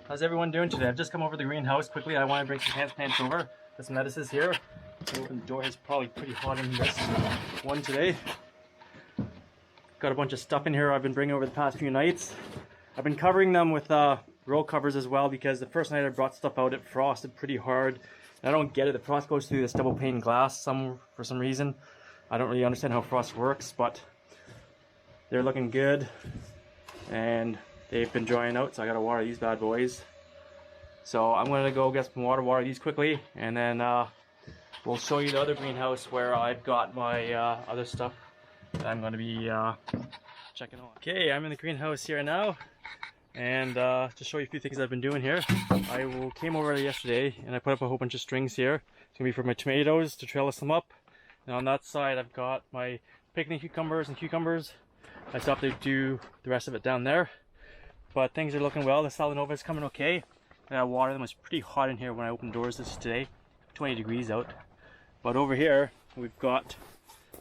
How's everyone doing today? I've just come over to the greenhouse quickly. I want to bring some plants over. Got some lettuces here. So open the door. It's probably pretty hot in this one today. Got a bunch of stuff in here I've been bringing over the past few nights. I've been covering them with roll covers as well because the first night I brought stuff out, it frosted pretty hard. And I don't get it. The frost goes through this double pane glass for some reason. I don't really understand how frost works, but they're looking good. And they've been drying out, so I gotta water these bad boys. So I'm gonna go get some water these quickly, and then we'll show you the other greenhouse where I've got my other stuff that I'm gonna be checking on. Okay, I'm in the greenhouse here now, and to show you a few things I've been doing here. I came over yesterday and I put up a whole bunch of strings here. It's gonna be for my tomatoes to trellis them up. And on that side I've got my picnic cucumbers and cucumbers. I still have to do the rest of it down there. But things are looking well. The Salanova is coming okay. I gotta water them. It's pretty hot in here when I opened doors this today. 20 degrees out. But over here, we've got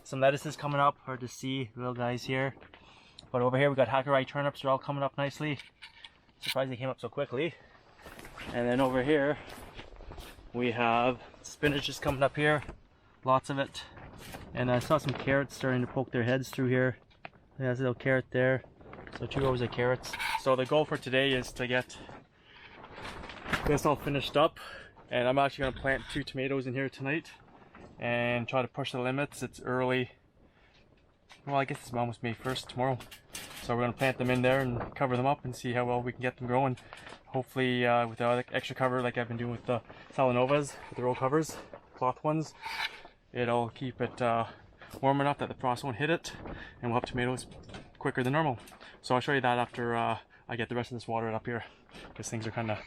some lettuces coming up. Hard to see, little guys here. But over here, we've got Hackeri turnips. They're all coming up nicely. Surprised they came up so quickly. And then over here, we have spinach just coming up here. Lots of it. And I saw some carrots starting to poke their heads through here. There's a little carrot there. So 2 rows of carrots. So the goal for today is to get this all finished up, and I'm actually going to plant 2 tomatoes in here tonight and try to push the limits. It's early. Well, I guess it's almost May 1st tomorrow. So we're going to plant them in there and cover them up and see how well we can get them growing. Hopefully with the extra cover like I've been doing with the Salanovas, with the roll covers, cloth ones, it'll keep it warm enough that the frost won't hit it, and we'll have tomatoes quicker than normal. So I'll show you that after I get the rest of this watered up here, because things are kind of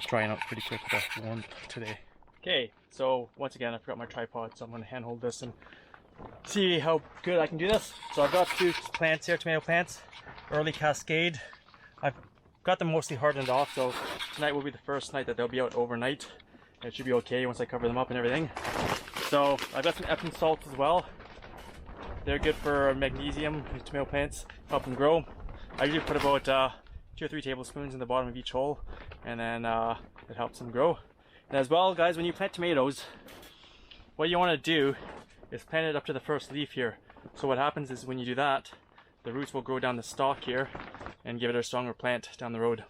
drying out pretty quick with the warmth today. Okay, so once again I forgot my tripod, so I'm going to handhold this and see how good I can do this. So I've got 2 plants here, tomato plants, early Cascade. I've got them mostly hardened off, so tonight will be the first night that they'll be out overnight. And it should be okay once I cover them up and everything. So I've got some Epsom salts as well. They're good for magnesium. These tomato plants help them grow. I usually put about 2 or 3 tablespoons in the bottom of each hole, and then it helps them grow. And as well, guys, when you plant tomatoes, what you want to do is plant it up to the first leaf here. So what happens is when you do that, the roots will grow down the stalk here and give it a stronger plant down the road.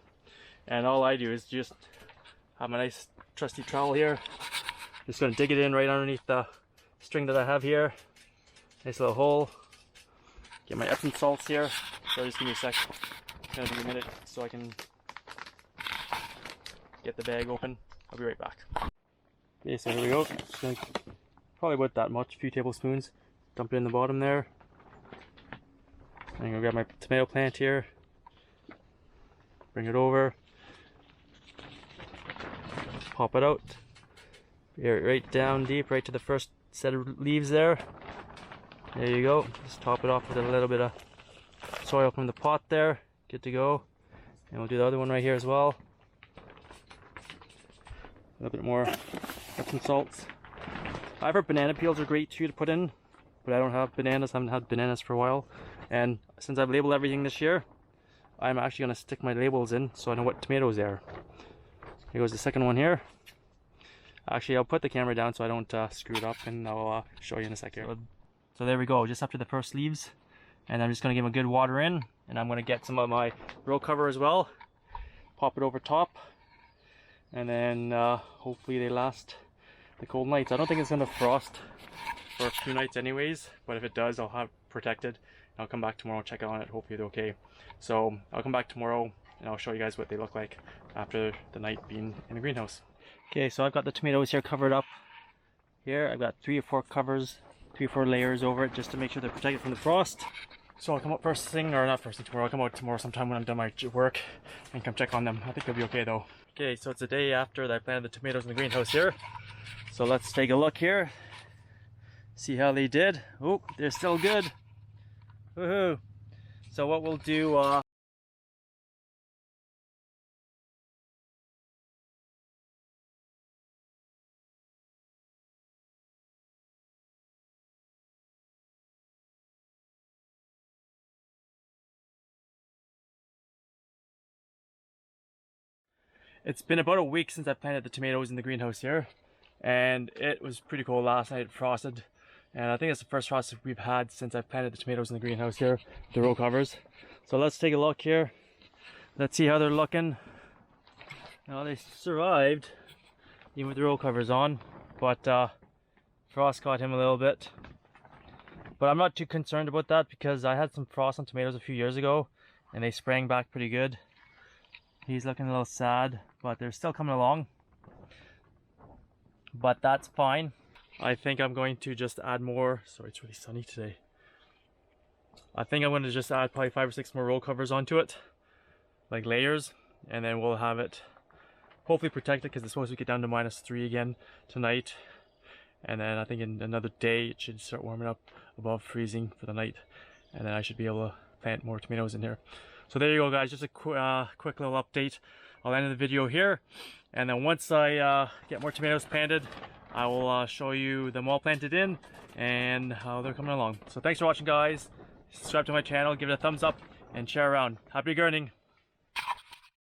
And all I do is just have my nice trusty trowel here. Just going to dig it in right underneath the string that I have here. Nice little hole. Get my Epsom salts here. So just give me a sec. It's gonna be a minute so I can get the bag open. I'll be right back. Okay, so here we go. Probably about that much, a few tablespoons. Dump it in the bottom there. I'm gonna grab my tomato plant here. Bring it over. Pop it out. Right down deep, right to the first set of leaves there. There you go. Just top it off with a little bit of soil from the pot there. Good to go. And we'll do the other one right here as well. A little bit more Epsom salts. I've heard banana peels are great too to put in, but I don't have bananas. I haven't had bananas for a while. And since I've labeled everything this year, I'm actually going to stick my labels in so I know what tomatoes they are. Here goes the second one here. Actually, I'll put the camera down so I don't screw it up, and I'll show you in a second. So there we go, just after the first leaves, and I'm just going to give them a good water in, and I'm going to get some of my row cover as well, pop it over top, and then hopefully they last the cold nights. I don't think it's going to frost for a few nights anyways, but if it does, I'll have it protected. I'll come back tomorrow and check on it. Hopefully they're okay. So I'll come back tomorrow and I'll show you guys what they look like after the night being in the greenhouse. Okay, so I've got the tomatoes here covered up. Here I've got 3 or 4 covers, 3 or 4 layers over it just to make sure they're protected from the frost. So I'll come up first thing, or not first thing tomorrow, I'll come out tomorrow sometime when I'm done my work and come check on them. I think they'll be okay though. Okay, so it's the day after that I planted the tomatoes in the greenhouse here. So let's take a look here. See how they did. Oh, they're still good. Woohoo! So what we'll do, It's been about a week since I planted the tomatoes in the greenhouse here, and it was pretty cold last night. It frosted, and I think it's the first frost we've had since I planted the tomatoes in the greenhouse here, the row covers. So let's take a look here. Let's see how they're looking. Now they survived even with the row covers on, but frost caught him a little bit. But I'm not too concerned about that because I had some frost on tomatoes a few years ago and they sprang back pretty good. He's looking a little sad, but they're still coming along. But that's fine. I think I'm going to just add more. Sorry, it's really sunny today. I think I'm going to just add probably 5 or 6 more row covers onto it, like layers, and then we'll have it hopefully protected because it's supposed to get down to -3 again tonight. And then I think in another day it should start warming up above freezing for the night, and then I should be able to plant more tomatoes in here. So there you go, guys, just a quick little update. I'll end the video here, and then once I get more tomatoes planted, I will show you them all planted in and how they're coming along. So thanks for watching, guys. Subscribe to my channel, give it a thumbs up, and share around. Happy gardening!